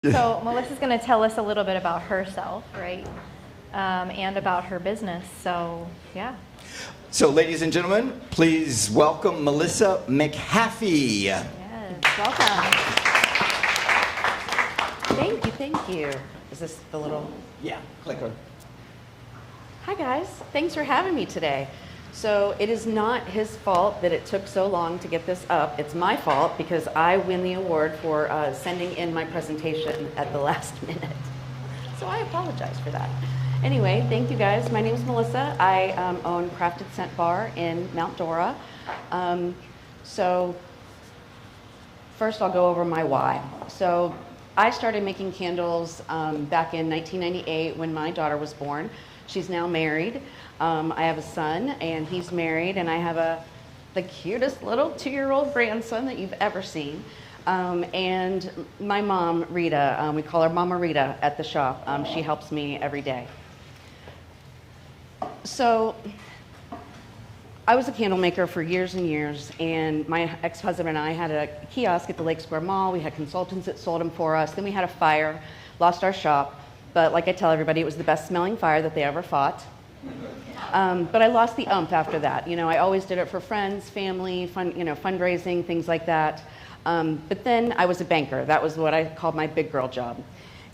So Melissa's going to tell us a little bit about herself, right? And about her business. So, yeah. So, ladies and gentlemen, please welcome Melissa McHaffie. Yes, welcome. Thank you. Is this the little? Yeah, clicker. Hi guys, thanks for having me today. So it is not his fault that it took so long to get this up. It's my fault because I win the award for sending in my presentation at the last minute. So I apologize for that. Anyway, thank you guys. My name is Melissa. I own Crafted Scent Bar in Mount Dora. So first I'll go over my why. So I started making candles back in 1998 when my daughter was born. She's now married. I have a son and he's married, and I have the cutest little 2-year-old grandson that you've ever seen. And my mom, Rita, we call her Mama Rita at the shop. She helps me every day. So I was a candle maker for years and years, and my ex-husband and I had a kiosk at the Lake Square Mall. We had consultants that sold them for us. Then we had a fire, lost our shop. But like I tell everybody, it was the best smelling fire that they ever fought. But I lost the umph after that. You know, I always did it for friends, family, fundraising, things like that. But then I was a banker. That was what I called my big girl job.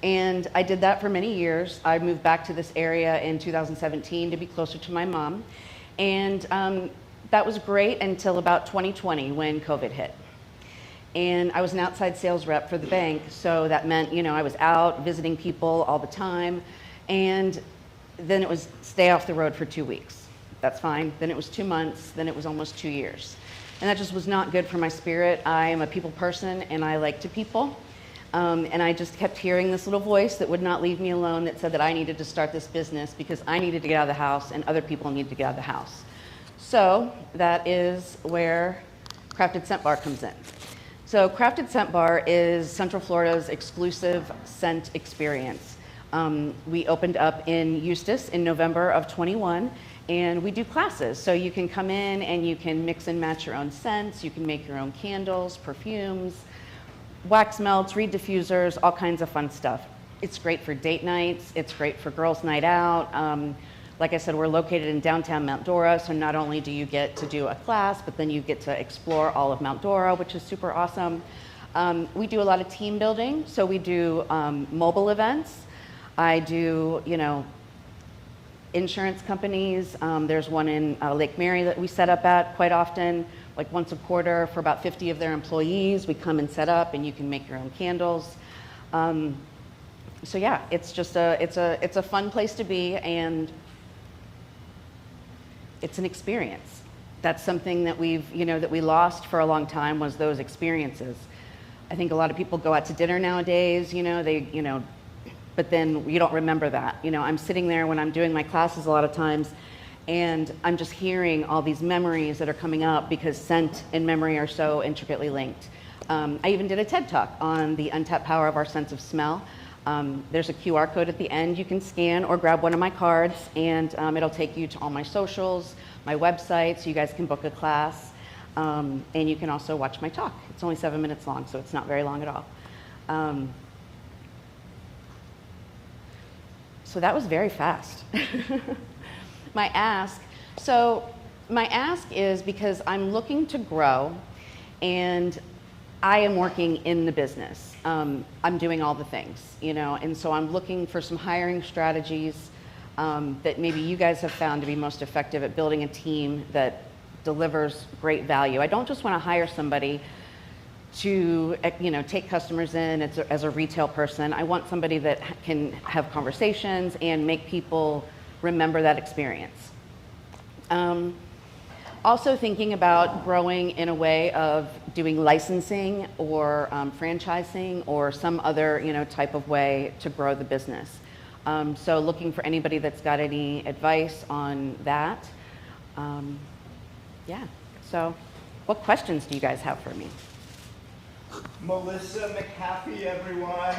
And I did that for many years. I moved back to this area in 2017 to be closer to my mom. And that was great until about 2020 when COVID hit. And I was an outside sales rep for the bank, so that meant, I was out visiting people all the time. And then it was stay off the road for 2 weeks. That's fine. Then it was 2 months. Then it was almost 2 years. And that just was not good for my spirit. I am a people person, and I like to people. And I just kept hearing this little voice that would not leave me alone that said that I needed to start this business because I needed to get out of the house and other people needed to get out of the house. So that is where Crafted Scent Bar comes in. So Crafted Scent Bar is Central Florida's exclusive scent experience. We opened up in Eustis in November of 21, and we do classes. So you can come in and you can mix and match your own scents. You can make your own candles, perfumes, wax melts, reed diffusers, all kinds of fun stuff. It's great for date nights. It's great for girls' night out. Like I said, we're located in downtown Mount Dora, so not only do you get to do a class, but then you get to explore all of Mount Dora, which is super awesome. We do a lot of team building, so we do mobile events. I do, insurance companies. There's one in Lake Mary that we set up at quite often, like once a quarter for about 50 of their employees. We come and set up, and you can make your own candles. So yeah, it's just it's a fun place to be, and it's an experience. That's something that that we lost for a long time, was those experiences. I think a lot of people go out to dinner nowadays, but then you don't remember that. I'm sitting there when I'm doing my classes a lot of times, and I'm just hearing all these memories that are coming up because scent and memory are so intricately linked. I even did a TED Talk on the untapped power of our sense of smell. There's a QR code at the end you can scan or grab one of my cards, and it'll take you to all my socials, my website, so you guys can book a class. And you can also watch my talk. It's only 7 minutes long, so it's not very long at all. So that was very fast. My ask is because I'm looking to grow, and I am working in the business. I'm doing all the things, and so I'm looking for some hiring strategies that maybe you guys have found to be most effective at building a team that delivers great value. I don't just want to hire somebody to take customers in as a retail person. I want somebody that can have conversations and make people remember that experience. Also thinking about growing in a way of doing licensing or franchising or some other type of way to grow the business. So looking for anybody that's got any advice on that. Yeah, so what questions do you guys have for me? Melissa McHaffie, everyone.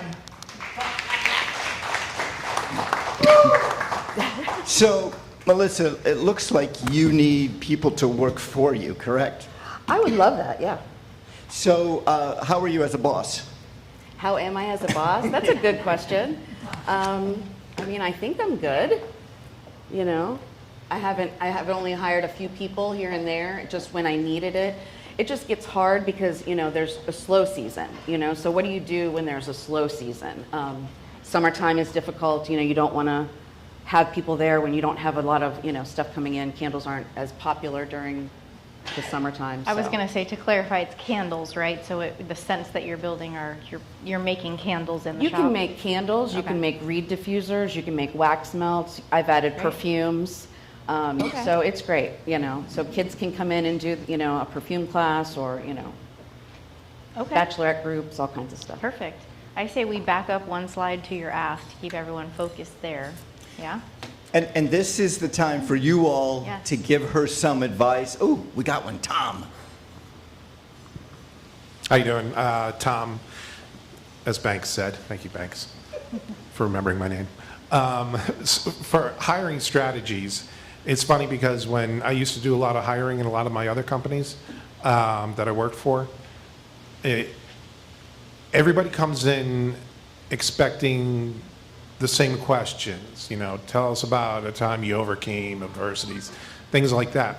So, Melissa, it looks like you need people to work for you, correct? I would love that, yeah. So, how are you as a boss? How am I as a boss? That's a good question. I mean, I think I'm good. You know, I have only hired a few people here and there, just when I needed it. It just gets hard because, you know, there's a slow season, you know, so what do you do when there's a slow season? Summertime is difficult, you know, you don't want to have people there when you don't have a lot of, you know, stuff coming in. Candles aren't as popular during the summertime. I was so. going to say, to clarify, it's candles, right? So the scents that you're building are, you're making candles in the You shop? can make candles, you Okay. can make reed diffusers, you can make wax melts. I've added Great. perfumes. Okay. So it's great, you know. So kids can come in and do, you know, a perfume class or, you know, Okay, bachelorette groups, all kinds of stuff. perfect. I say we back up one slide to your ask to keep everyone focused there. Yeah? And this is the time for you all Yes. to give her some advice. Oh, we got one, Tom. How you doing? Tom, as Banks said. Thank you, Banks, for remembering my name. For hiring strategies, it's funny because when I used to do a lot of hiring in a lot of my other companies that I worked for, everybody comes in expecting the same questions. You know, tell us about a time you overcame adversities, things like that.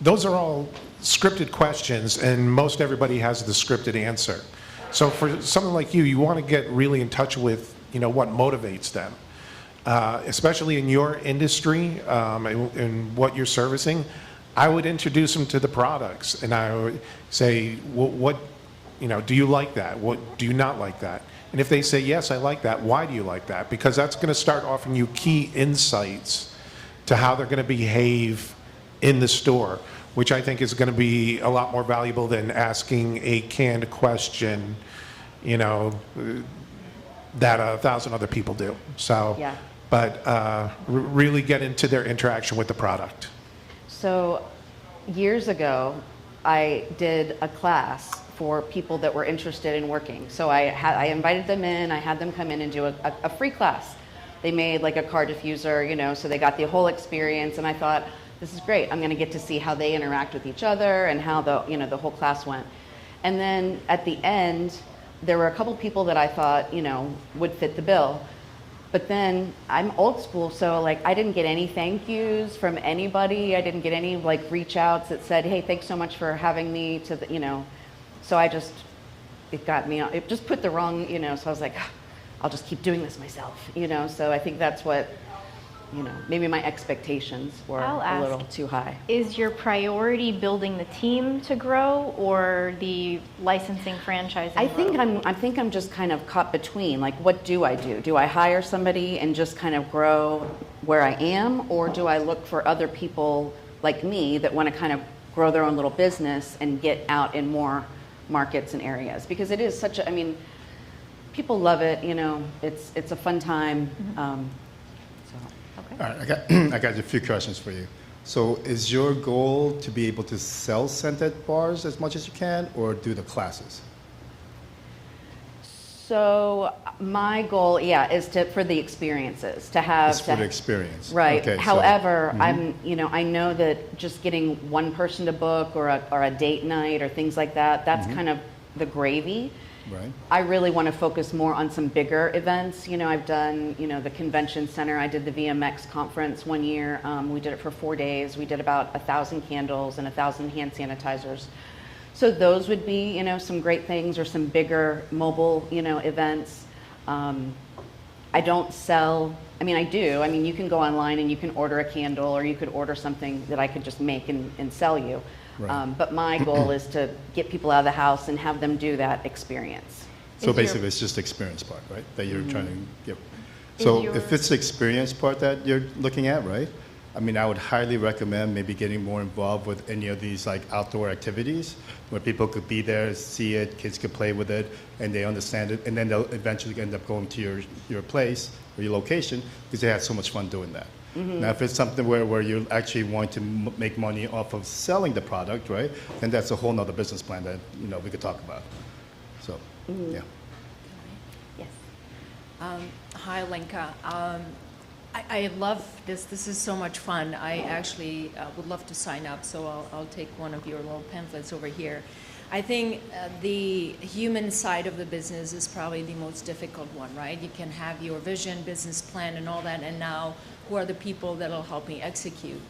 Those are all scripted questions, and most everybody has the scripted answer. So for someone like you want to get really in touch with, you know, what motivates them, especially in your industry and what you're servicing. I would introduce them to the products, and I would say, what, you know, do you like that? What do you not like that? And if they say, yes, I like that, why do you like that? Because that's going to start offering you key insights to how they're going to behave in the store, which I think is going to be a lot more valuable than asking a canned question, you know, that 1,000 other people do. So, Yeah. But really get into their interaction with the product. So years ago, I did a class for people that were interested in working. So I invited them in, I had them come in and do a free class. They made like a car diffuser, you know, so they got the whole experience, and I thought, this is great. I'm going to get to see how they interact with each other and how the, you know, the whole class went. And then at the end, there were a couple people that I thought, you know, would fit the bill. But then I'm old school, so like I didn't get any thank yous from anybody. I didn't get any like reach outs that said, hey, thanks so much for having me to the, you know. So it got me, it just put the wrong, you know, so I was like, I'll just keep doing this myself, you know. So I think that's what, you know, maybe my expectations were I'll a little ask, too high. Is your priority building the team to grow or the licensing franchising? I think growth? I'm just kind of caught between, like, what do I do? Do I hire somebody and just kind of grow where I am, or do I look for other people like me that want to kind of grow their own little business and get out in more markets and areas? Because it is such a, I mean, people love it, you know, it's a fun time. Okay. All right, I got a few questions for you. So is your goal to be able to sell scented bars as much as you can, or do the classes? So my goal, yeah, is for the experiences, to have. It's for the experience. Right. Okay, so- However, you know, I know that just getting one person to book or a date night or things like that, that's kind of the gravy. Right. I really want to focus more on some bigger events. You know, I've done, you know, the convention center. I did the VMX conference one year. We did it for 4 days. We did about 1,000 candles and 1,000 hand sanitizers. So those would be, you know, some great things, or some bigger mobile, you know, events. I don't sell, I mean, I do. I mean, you can go online and you can order a candle, or you could order something that I could just make and sell you. Right. But my goal is to get people out of the house and have them do that experience. So Is basically, your- it's just the experience part, right? That you're trying to get. Is So your- if it's the experience part that you're looking at, right? I mean, I would highly recommend maybe getting more involved with any of these like outdoor activities where people could be there, see it, kids could play with it, and they understand it, and then they'll eventually end up going to your place or your location because they had so much fun doing that. Now, if it's something where you actually want to make money off of selling the product, right, then that's a whole nother business plan that, you know, we could talk about. So, yeah. Yes. Hi, Linka. I love this. This is so much fun. I actually would love to sign up, so I'll take one of your little pamphlets over here. I think the human side of the business is probably the most difficult one, right? You can have your vision, business plan, and all that, and now who are the people that'll help me execute?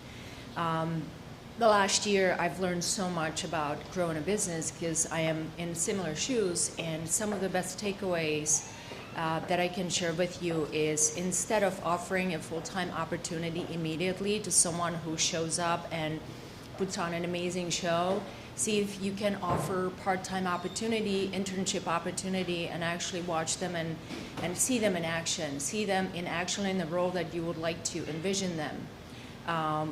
The last year, I've learned so much about growing a business because I am in similar shoes, and some of the best takeaways that I can share with you is instead of offering a full-time opportunity immediately to someone who shows up and puts on an amazing show, see if you can offer part-time opportunity, internship opportunity, and actually watch them and see them in action in the role that you would like to envision them.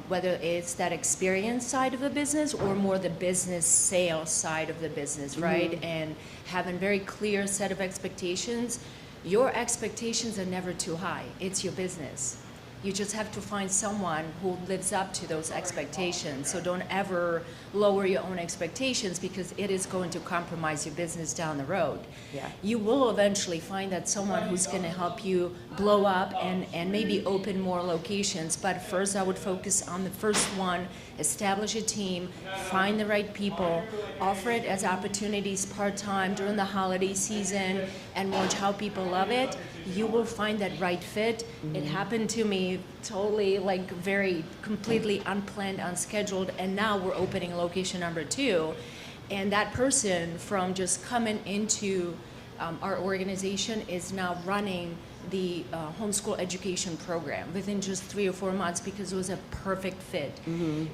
Whether it's that experience side of the business or more the business sales side of the business, right? And having very clear set of expectations. Your expectations are never too high. It's your business. You just have to find someone who lives up to those expectations. So don't ever lower your own expectations because it is going to compromise your business down the road. Yeah. You will eventually find that someone who's going to help you blow up and maybe open more locations. But first I would focus on the first one, establish a team, find the right people, offer it as opportunities part-time during the holiday season, and watch how people love it. You will find that right fit. It happened to me totally like very completely unplanned, unscheduled, and now we're opening location number 2. And that person from just coming into our organization is now running the homeschool education program within just 3 or 4 months because it was a perfect fit.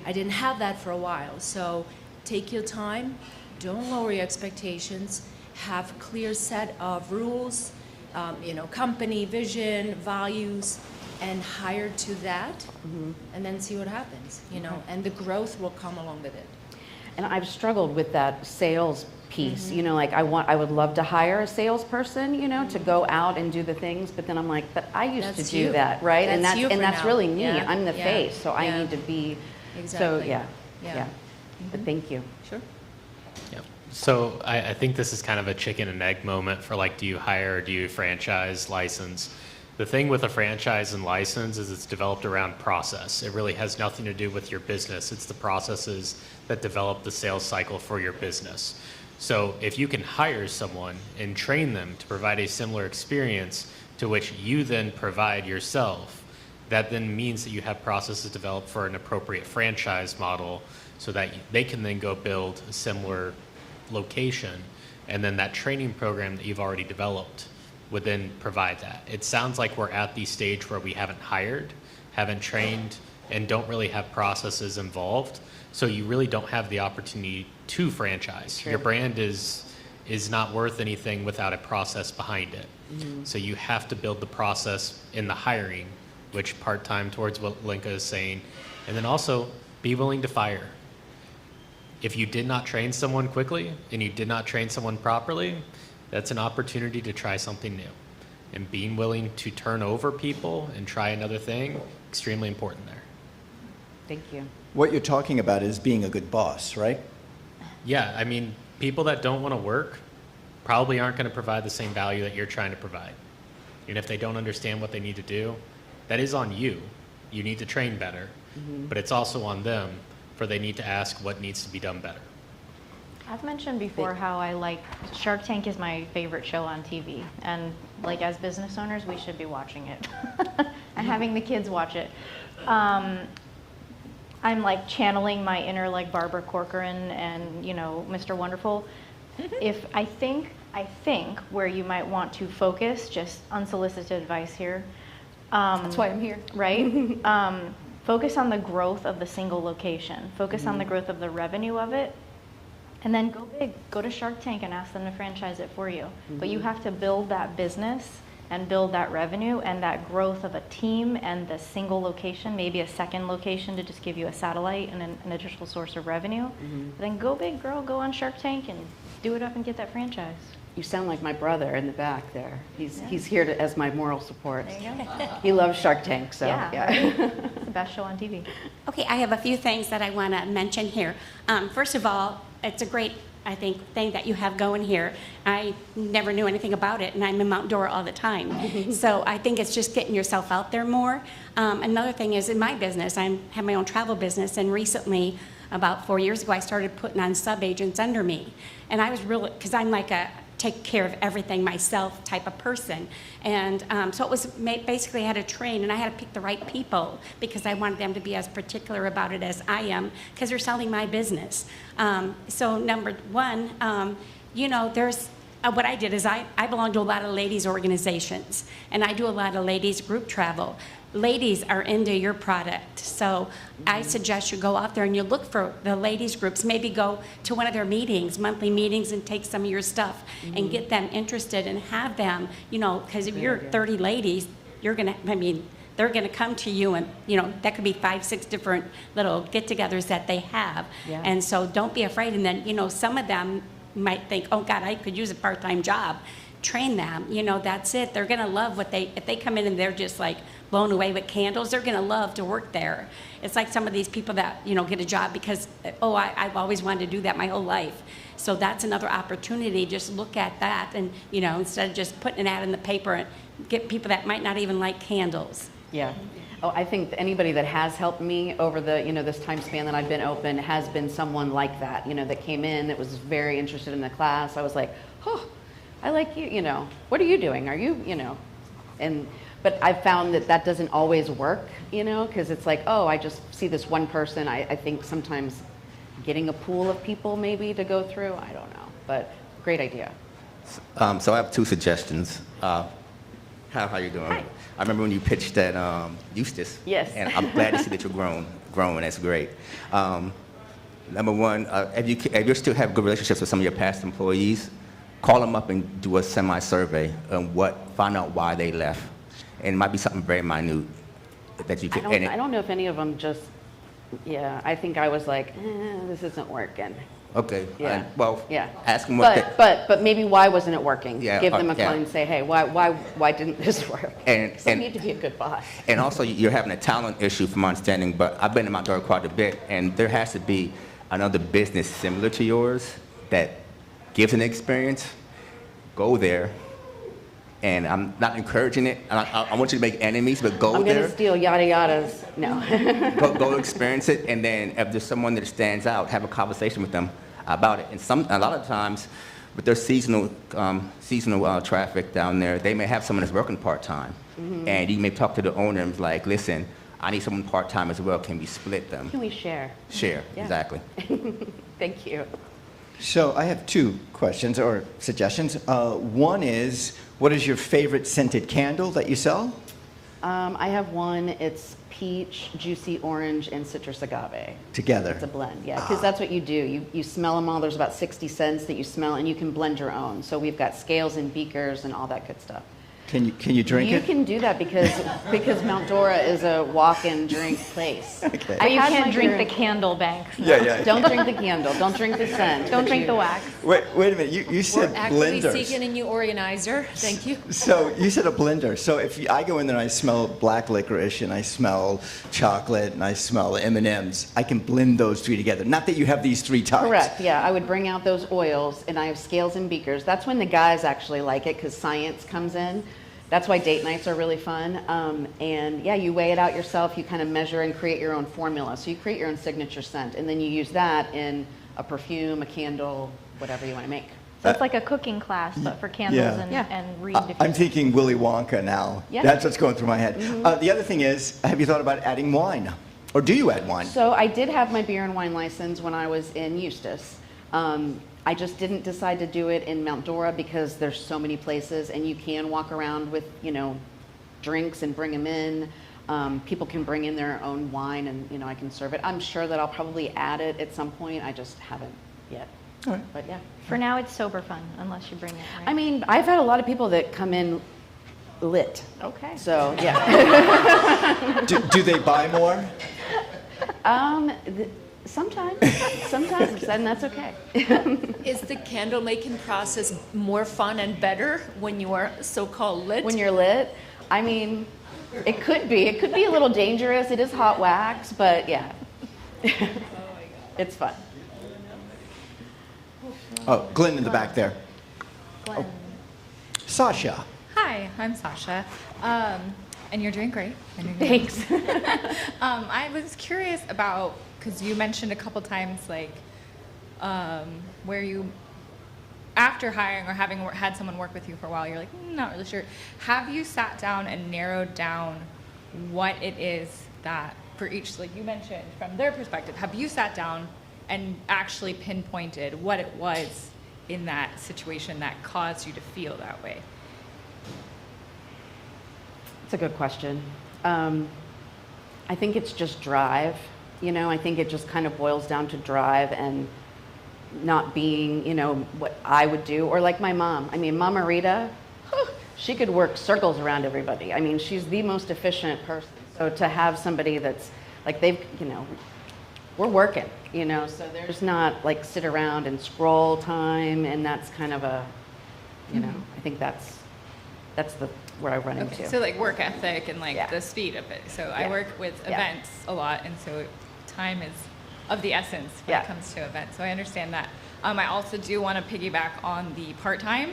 I didn't have that for a while. So take your time, don't lower your expectations, have a clear set of rules, company vision, values, and hire to that, and then see what happens, and the growth will come along with it. And I've struggled with that sales piece, like I would love to hire a salesperson, to go out and do the things, but then I'm like, but I used That's to do you. that, right? That's you for and that's now. really me. Yeah. I'm the Yeah. face, so I Yeah. need to be. Exactly. So yeah. Yeah. But thank you. Sure. Yep. So I think this is kind of a chicken and egg moment for like, do you hire or do you franchise license? The thing with a franchise and license is it's developed around process. It really has nothing to do with your business. It's the processes that develop the sales cycle for your business. So if you can hire someone and train them to provide a similar experience to which you then provide yourself, that then means that you have processes developed for an appropriate franchise model so that they can then go build a similar location, and then that training program that you've already developed would then provide that. It sounds like we're at the stage where we haven't hired, haven't trained, and don't really have processes involved. So you really don't have the opportunity to franchise. Sure. Your brand is not worth anything without a process behind it. So you have to build the process in the hiring, which part-time towards what Linka is saying, and then also be willing to fire. If you did not train someone quickly and you did not train someone properly, that's an opportunity to try something new. And being willing to turn over people and try another thing, extremely important there. Thank you. What you're talking about is being a good boss, right? Yeah, I mean, people that don't want to work probably aren't going to provide the same value that you're trying to provide. And if they don't understand what they need to do, that is on you. You need to train better, but it's also on them for they need to ask what needs to be done better. I've mentioned before how Shark Tank is my favorite show on TV, and like as business owners, we should be watching it and having the kids watch it. I'm like channeling my inner like Barbara Corcoran and Mr. Wonderful. If I think where you might want to focus, just unsolicited advice here. That's why I'm here. Right? Focus on the growth of the single location. Focus on the growth of the revenue of it. And then go big. Go to Shark Tank and ask them to franchise it for you. But you have to build that business and build that revenue and that growth of a team and the single location, maybe a second location to just give you a satellite and an additional source of revenue. Then go big, girl. Go on Shark Tank and do it up and get that franchise. You sound like my brother in the back there. He's here as my moral support. There you go. He loves Shark Tank, so yeah. It's the best show on TV. Okay, I have a few things that I want to mention here. First of all, it's a great I think, thing that you have going here. I never knew anything about it, and I'm in Mount Dora all the time. So I think it's just getting yourself out there more. Another thing is in my business, I have my own travel business, and recently, about 4 years ago, I started putting on sub-agents under me. And I was really, because I'm like a take care of everything myself type of person. And so it was basically I had to train, and I had to pick the right people because I wanted them to be as particular about it as I am, because they're selling my business. So number one, you know, there's what I did is I belong to a lot of ladies organizations, and I do a lot of ladies group travel. Ladies are into your product, so I suggest you go out there and you look for the ladies groups. Maybe go to one of their meetings, monthly meetings, and take some of your stuff and get them interested and have them, you know, because if you're 30 ladies, you're gonna, I mean, they're gonna come to you, and you know that could be 5, 6 different little get-togethers that they have. Yeah. And so don't be afraid. And then, you know, some of them might think, oh God, I could use a part-time job. Train them, you know, that's it. They're gonna love what if they come in and they're just like blown away with candles, they're gonna love to work there. It's like some of these people that, you know, get a job because, oh, I've always wanted to do that my whole life. So that's another opportunity. Just look at that, and, you know, instead of just putting an ad in the paper, and get people that might not even like candles. Yeah. Oh, I think anybody that has helped me over the, you know, this time span that I've been open has been someone like that, you know, that came in, that was very interested in the class. I was like, oh, I like you, you know, what are you doing? Are you, you know, but I've found that doesn't always work, you know, because it's like, oh, I just see this one person. I think sometimes getting a pool of people maybe to go through, I don't know, but great idea. So I have 2 suggestions. How you doing? Hi. I remember when you pitched at Eustis. Yes. And I'm glad to see that you're growing. That's great. Number one, if you still have good relationships with some of your past employees, call them up and do a semi-survey on find out why they left. And it might be something very minute that you could. I don't know if any of them just, yeah, I think I was like, this isn't working. Okay. Yeah. Yeah. Ask them what. But maybe why wasn't it working? Yeah, Give them a yeah. call and say, hey, why didn't this work? And So you need to be a good boss. And also, you're having a talent issue, from my understanding. But I've been in Mount Dora quite a bit, and there has to be another business similar to yours that gives an experience. Go there. And I'm not encouraging it. I want you to make enemies, but go there. I'm going to steal yada yadas. No. Go experience it, and then if there's someone that stands out, have a conversation with them about it. And a lot of times, with their seasonal traffic down there, they may have someone that's working part-time. Mm-hmm. And you may talk to the owner and be like, listen, I need someone part-time as well. Can we split them? Can we share? Share, Yeah. exactly. Thank you. So I have 2 questions or suggestions. One is, what is your favorite scented candle that you sell? I have one. It's peach, juicy orange, and citrus agave. Together. It's a blend, yeah, because that's what you do. You smell them all. There's about 60 scents that you smell, and you can blend your own. So we've got scales and beakers and all that good stuff. Can you drink You it? can do that because Mount Dora is a walk-and drink place. Okay. But you had can't my drink the drink. candle banks. Yeah. Don't drink the candle. Don't drink the scent. Don't but drink you- the wax. Wait a minute. You said We're actually blenders. seeking a new organizer. Thank you. So you said a blender. So if I go in there and I smell black licorice and I smell chocolate and I smell M&Ms, I can blend those 3 together. Not that you have these 3 types. Correct, yeah. I would bring out those oils, and I have scales and beakers. That's when the guys actually like it, because science comes in. That's why date nights are really fun. And yeah, you weigh it out yourself. You kind of measure and create your own formula. So you create your own signature scent, and then you use that in a perfume, a candle, whatever you want to make. So it's like a cooking class, but for candles Yeah. and, Yeah. and reed I'm diffusers. thinking Willy Wonka now. Yeah. That's what's going through my head. The other thing is, have you thought about adding wine? Or do you add wine? So I did have my beer and wine license when I was in Eustis. I just didn't decide to do it in Mount Dora because there's so many places, and you can walk around with, you know, drinks and bring them in. People can bring in their own wine, and, you know, I can serve it. I'm sure that I'll probably add it at some point. I just haven't yet. All right. But yeah. For now, it's sober fun, unless you bring it, right? I mean, I've had a lot of people that come in lit. Okay. So yeah. Do they buy more? Sometimes, and that's okay. Is the candle making process more fun and better when you are so-called lit? When you're lit, I mean, it could be. It could be a little dangerous. It is hot wax, but yeah. It's fun. Oh, Glenn in the back there. Glenn. Sasha. Hi, I'm Sasha, and you're doing great. Thanks. I was curious about, because you mentioned a couple times, like, where you, after hiring or having had someone work with you for a while, you're like, not really sure. Have you sat down and narrowed down what it is that, for each, like you mentioned, from their perspective, have you sat down and actually pinpointed what it was in that situation that caused you to feel that way? It's a good question. I think it's just drive. I think it just kind of boils down to drive and not being, what I would do. Or like my mom. Mama Rita, she could work circles around everybody. She's the most efficient person. So to have somebody that's like we're working, so there's not like sit around and scroll time, and that's kind of a, I think that's where I run into. So like work ethic and like Yeah. the speed of it. So I Yeah. work with Yeah. events a lot, and so time is of the essence when Yeah. it comes to events. So I understand that. I also do want to piggyback on the part-time,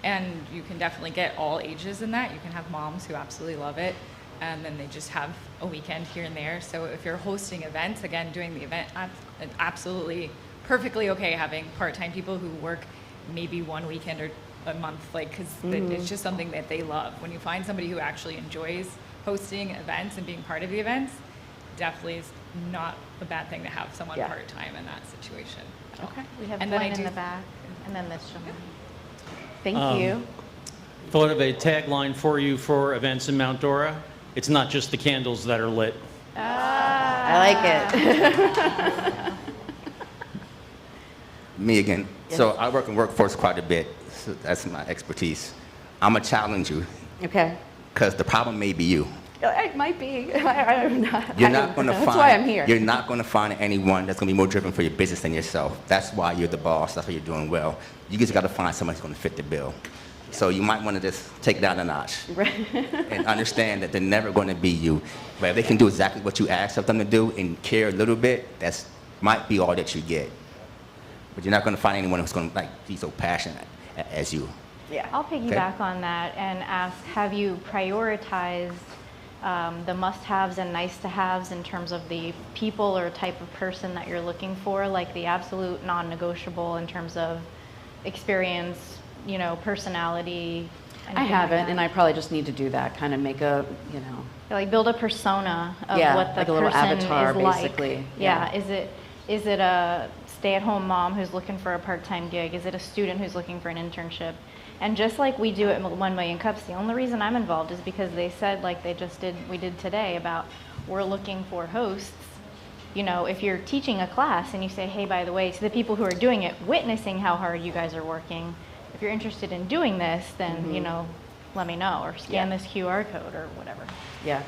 and you can definitely get all ages in that. You can have moms who absolutely love it, and then they just have a weekend here and there. So if you're hosting events, again, doing the event, absolutely perfectly okay having part-time people who work maybe one weekend or a month, like, because it's just something that they love. When you find somebody who actually enjoys hosting events and being part of the events, definitely is not a bad thing to have someone Yeah. part-time in that situation. Okay. We have And then I Glenn in do- the back, and then this gentleman. Thank you. Thought of a tagline for you for events in Mount Dora. It's not just the candles that are lit. I like it. Me again. So I work in workforce quite a bit. So that's my expertise. I'm going to challenge you Okay. because the problem may be you. It might be. I'm not. You're not going to find. That's why I'm here. You're not going to find anyone that's going to be more driven for your business than yourself. That's why you're the boss. That's why you're doing well. You just got to find someone who's going to fit the bill. So you might want to just take it down a notch and understand that they're never going to be you. But if they can do exactly what you ask of them to do and care a little bit, that's might be all that you get. But you're not going to find anyone who's going to be so passionate as you. Yeah. I'll piggyback on that and ask, have you prioritized the must-haves and nice-to-haves in terms of the people or type of person that you're looking for, like the absolute non-negotiable in terms of experience, personality? I haven't, and I probably just need to do that. Kind of make a, Like build a persona of Yeah, what the like a little person avatar, is like. basically. Yeah. Yeah. Is it a stay-at-home mom who's looking for a part-time gig? Is it a student who's looking for an internship? And just like we do at 1 Million Cups, the only reason I'm involved is because they said, like we did today, about we're looking for hosts. If you're teaching a class and you say, hey, by the way, to the people who are doing it, witnessing how hard you guys are working, if you're interested in doing this, then, let me know, or scan Yeah. this QR code or whatever. yeah.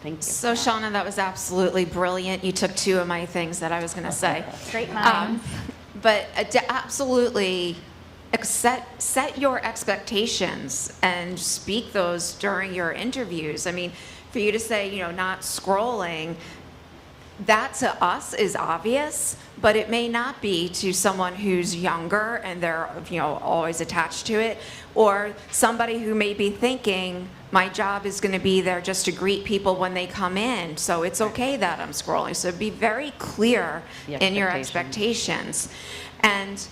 Thank you. So Shauna, that was absolutely brilliant. You took two of my things that I was going to say. Great minds. But absolutely set your expectations and speak those during your interviews. For you to say, not scrolling, that to us is obvious, but it may not be to someone who's younger and they're, always attached to it, or somebody who may be thinking, my job is going to be there just to greet people when they come in, so it's okay that I'm scrolling. So be very clear The in your expectations. And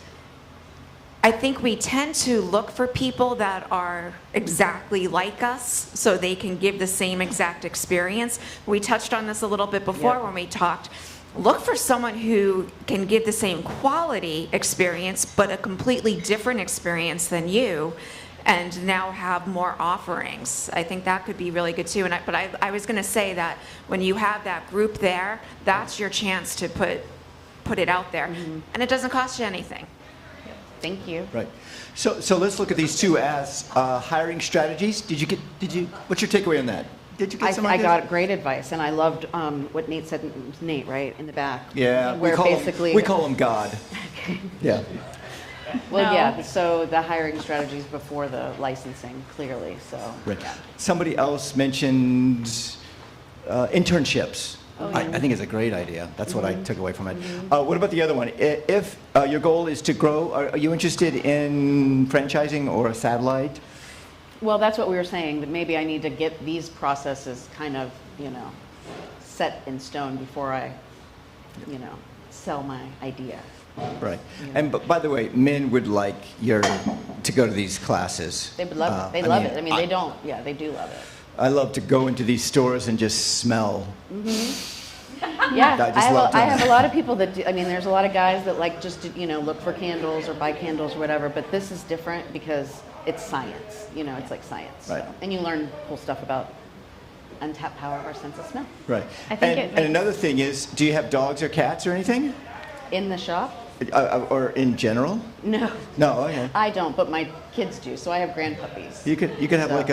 I think we tend to look for people that are exactly like us so they can give the same exact experience. We touched on this a little bit before when we talked. Look for someone who can give the same quality experience but a completely different experience than you, and now have more offerings. I think that could be really good too. But I was going to say that when you have that group there, that's your chance to put it out there. And it doesn't cost you anything. Thank you. Right. So let's look at these two as hiring strategies. What's your takeaway on that? Did you get some I ideas? got great advice, and I loved what Nate said. It was Nate, right, in the back. Yeah, Where we call him God. Yeah. Well, No. yeah. So the hiring strategies before the licensing, clearly. So. Right. Yeah. Somebody else mentioned internships. I think it's a great idea. That's what I took away from it. What about the other one? If your goal is to grow, are you interested in franchising or a satellite? Well, that's what we were saying, that maybe I need to get these processes kind of, set in stone before I, sell my idea. Right. And by the way, men would like to go to these classes. They would love it. They love it. I mean, they don't. Yeah, they do love it. I love to go into these stores and just smell. Yeah, I I have a lot of people that do. I mean, there's a lot of guys that like just to, look for candles or buy candles or whatever. But this is different because it's science. It's like science. Right. So. And you learn cool stuff about untapped power of our sense of smell. Right. I think and another thing is, do you have dogs or cats or anything? In the shop? Or in general? No. No. Okay. I don't, but my kids do. So I have grand puppies. You could have like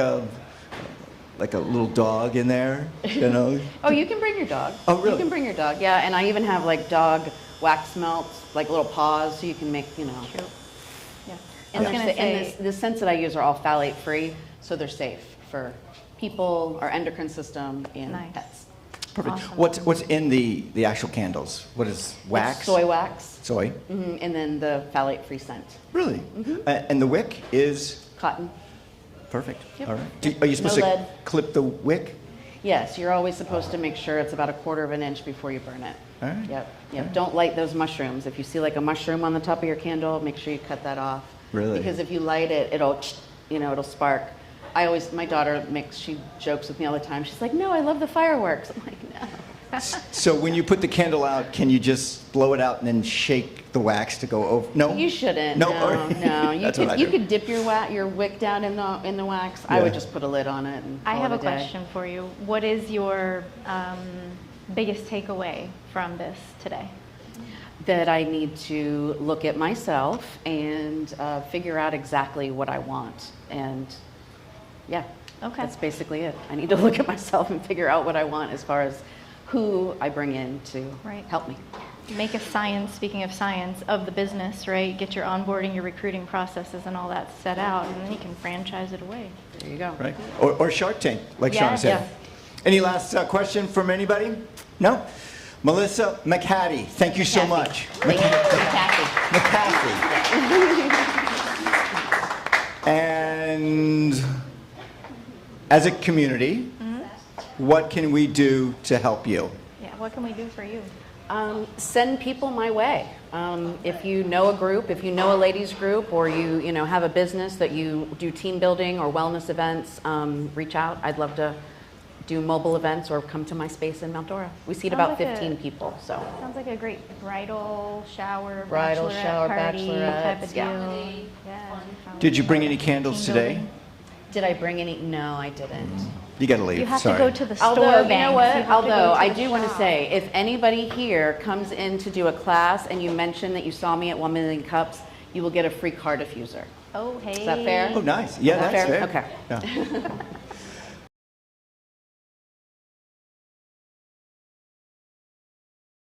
a little dog in there, Oh, you can bring your dog. Oh, really? You can bring your dog, yeah. And I even have like dog wax melts, like little paws, so you can make, Cute. Yeah. I was And, gonna say- the scents that I use are all phthalate-free, so they're safe for people, our endocrine system, and Nice. pets. Perfect. Awesome. What's in the actual candles? What is wax? It's soy wax, Soy. and then the phthalate-free scent. Really? And the wick is Cotton. perfect. Yep. All right. Are you supposed No to lead. clip the wick? Yes, you're always supposed to make sure it's about 1/4 of an inch before you burn it. All right. Yep. Don't light those mushrooms. If you see like a mushroom on the top of your candle, make sure you cut that off. Really? Because if you light it, it'll spark. My daughter she jokes with me all the time. She's like, "No, I love the fireworks." I'm like, "No." So when you put the candle out, can you just blow it out and then shake the wax to go over? No. You shouldn't. No. No. You That's what I you do. could dip your wick down in the wax. I Yeah. would just put a lid on it. And I call have it a day. question for you. What is your biggest takeaway from this today? That I need to look at myself and figure out exactly what I want. And yeah, Okay. that's basically it. I need to look at myself and figure out what I want as far as who I bring in to Right. help me. Make a science, speaking of science, of the business, right? Get your onboarding, your recruiting processes and all that set out, and then you can franchise it away. There you go. Right. Or Shark Tank, like Yeah, Sean said. yeah. Any last question from anybody? No? Melissa McHaffie, thank you so much. Kathy. McHaffie. And as a community, what can we do to help you? Yeah, what can we do for you? Send people my way. If you know a group, if you know a ladies group, or you have a business that you do team building or wellness events, reach out. I'd love to do mobile events or come to my space in Mount Dora. We seat Sounds about like 15 people. So Sounds like a great bridal shower, Bridal bachelorette shower, party type of bachelorettes, yeah. deal. Yeah. Did you bring any candles Team today? building. did I bring any? No, I didn't. You gotta leave, You have sorry. to go to the store, Although, you know Banks. what? You have to go Although, to I the do want to shop. say, if anybody here comes in to do a class and you mention that you saw me at 1 Million Cups, you will get a free car diffuser. Oh, hey. Is that fair? Oh, nice. Yeah, Is that that's fair? fair. Okay. Yeah.